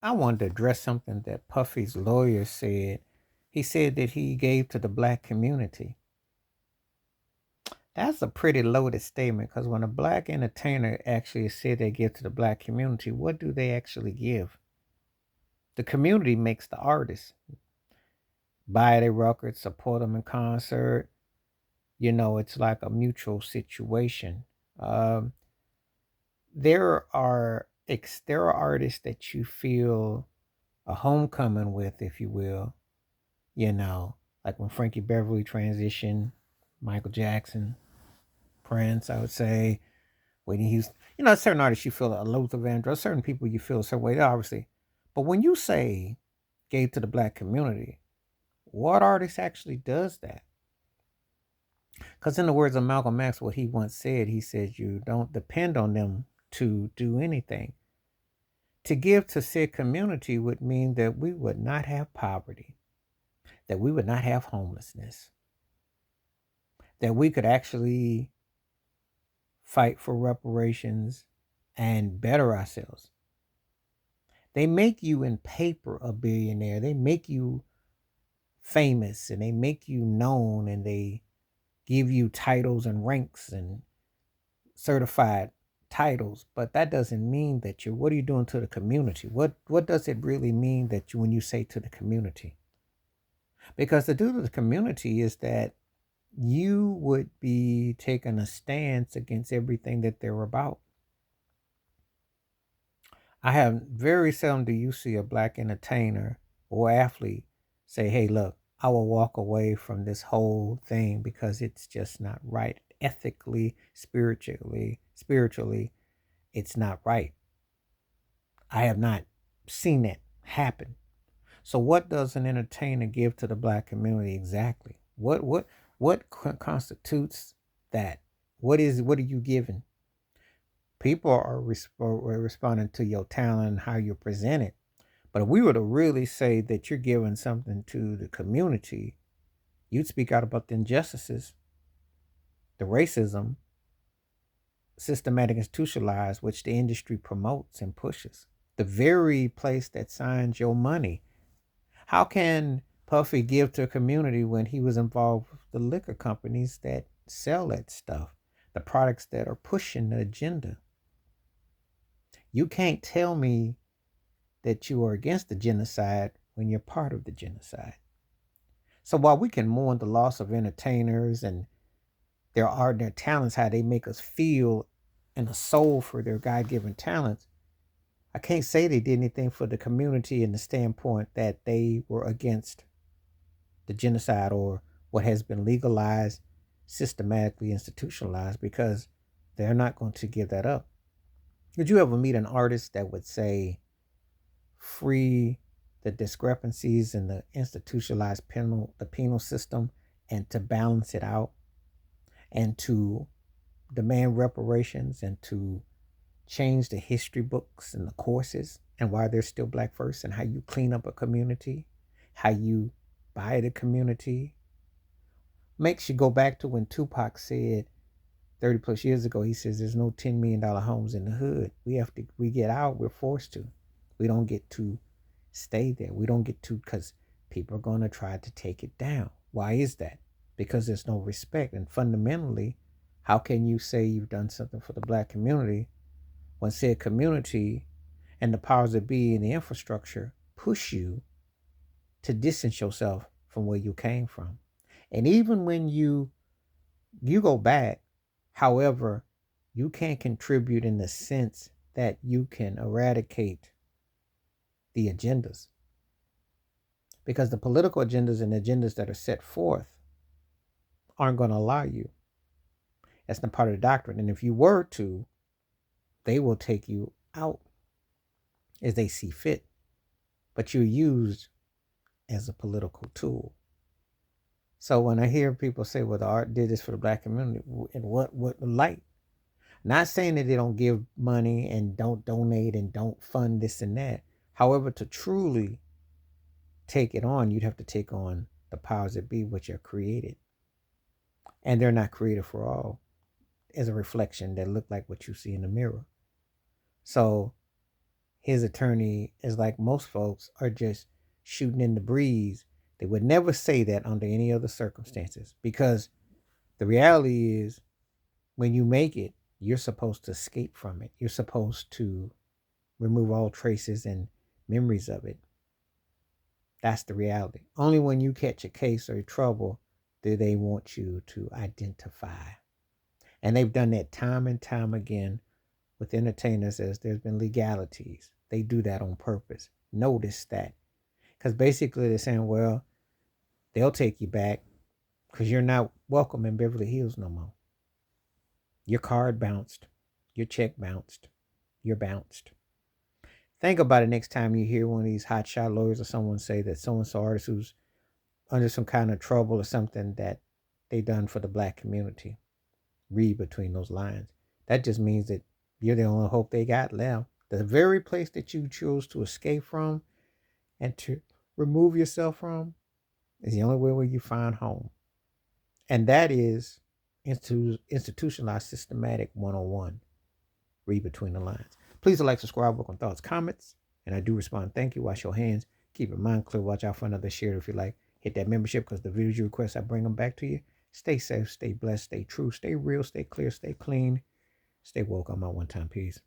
I wanted to address something that Puffy's lawyer said. He said that he gave to the black community. That's a pretty loaded statement because when a black entertainer actually said they give to the black community, what do they actually give? The community makes the artist buy their records, support them in concert. It's like a mutual situation. Um, there are artists that you feel a homecoming with, if you will. You know, like when Frankie Beverly transitioned, Michael Jackson, Prince, I would say, Whitney Houston. Certain artists you feel a Luther Vandross, certain people you feel a certain way, obviously. But when you say gave to the black community, what artist actually does that? Because in the words of Malcolm X, what he once said, he said, you don't depend on them to do anything. To give to said community would mean that we would not have poverty, that we would not have homelessness, that we could actually fight for reparations and better ourselves. They make you in paper a billionaire. They make you famous and they make you known and they give you titles and ranks and certified titles, but that doesn't mean that what are you doing to the community? What does it really mean that when you say to the community? Because the do to the community is that you would be taking a stance against everything that they're about. I have very seldom do you see a black entertainer or athlete say, "Hey, look, I will walk away from this whole thing because it's just not right. Ethically, spiritually, it's not right." I have not seen that happen. So what does an entertainer give to the black community exactly? What constitutes that? What are you giving? People are responding to your talent and how you present it. But if we were to really say that you're giving something to the community, you'd speak out about the injustices, the racism, systematic institutionalized, which the industry promotes and pushes. The very place that signs your money. How can Puffy give to a community when he was involved with the liquor companies that sell that stuff, the products that are pushing the agenda? You can't tell me that you are against the genocide when you're part of the genocide. So while we can mourn the loss of entertainers and their art and their talents, how they make us feel and a soul for their God given talents, I can't say they did anything for the community in the standpoint that they were against the genocide or what has been legalized, systematically institutionalized, because they're not going to give that up. Did you ever meet an artist that would say, free the discrepancies in the institutionalized penal system and to balance it out and to demand reparations and to change the history books and the courses and why there's still black first and how you clean up a community, how you buy the community? Makes you go back to when Tupac said 30 plus years ago, he says there's no $10 million homes in the hood. We get out, we're forced to. We don't get to stay there. We don't get to, because people are going to try to take it down. Why is that? Because there's no respect. And fundamentally, how can you say you've done something for the black community when said community and the powers that be in the infrastructure push you to distance yourself from where you came from? And even when you go back, however, you can't contribute in the sense that you can eradicate the agendas, because the political agendas and agendas that are set forth aren't going to allow you. That's not part of the doctrine. And if you were to, they will take you out as they see fit. But you're used as a political tool. So when I hear people say, well, the art did this for the black community, in what light? Not saying that they don't give money and don't donate and don't fund this and that. However, to truly take it on, you'd have to take on the powers that be, which are created. And they're not created for all as a reflection that look like what you see in the mirror. So his attorney is like most folks are just shooting in the breeze. They would never say that under any other circumstances because the reality is when you make it, you're supposed to escape from it. You're supposed to remove all traces and memories of it. That's the reality. Only when you catch a case or trouble do they want you to identify. And they've done that time and time again with entertainers as there's been legalities. They do that on purpose. Notice that. Because basically they're saying, well, they'll take you back because you're not welcome in Beverly Hills no more. Your card bounced. Your check bounced. You're bounced. Think about it next time you hear one of these hotshot lawyers or someone say that so-and-so artist who's under some kind of trouble or something that they done for the black community. Read between those lines. That just means that you're the only hope they got left. The very place that you chose to escape from and to remove yourself from is the only way where you find home. And that is institutionalized systematic 101. Read between the lines. Please like, subscribe, work on thoughts, comments, and I do respond. Thank you. Wash your hands. Keep your mind clear. Watch out for another share if you like. Hit that membership because the videos you request, I bring them back to you. Stay safe, stay blessed, stay true, stay real, stay clear, stay clean, stay woke. On my one-time piece.